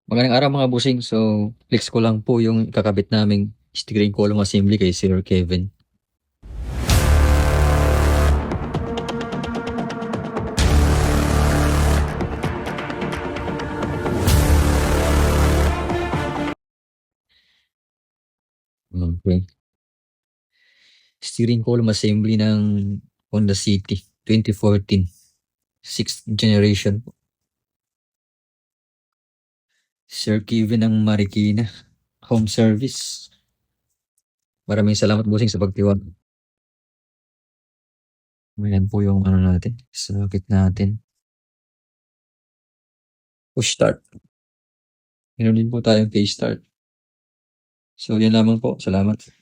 Magandang araw mga bossing. So, flex ko lang po yung kakabit naming steering column assembly kay Sir Kevin. Okay. Steering column assembly ng Honda City 2014. 6th generation po. Sir Kevin ng Marikina Home Service. Maraming salamat bossing sa pagtiwala. Ayan po yung natin, sakit natin. Push start. Meron din po tayong case start. So, yan lamang po. Salamat.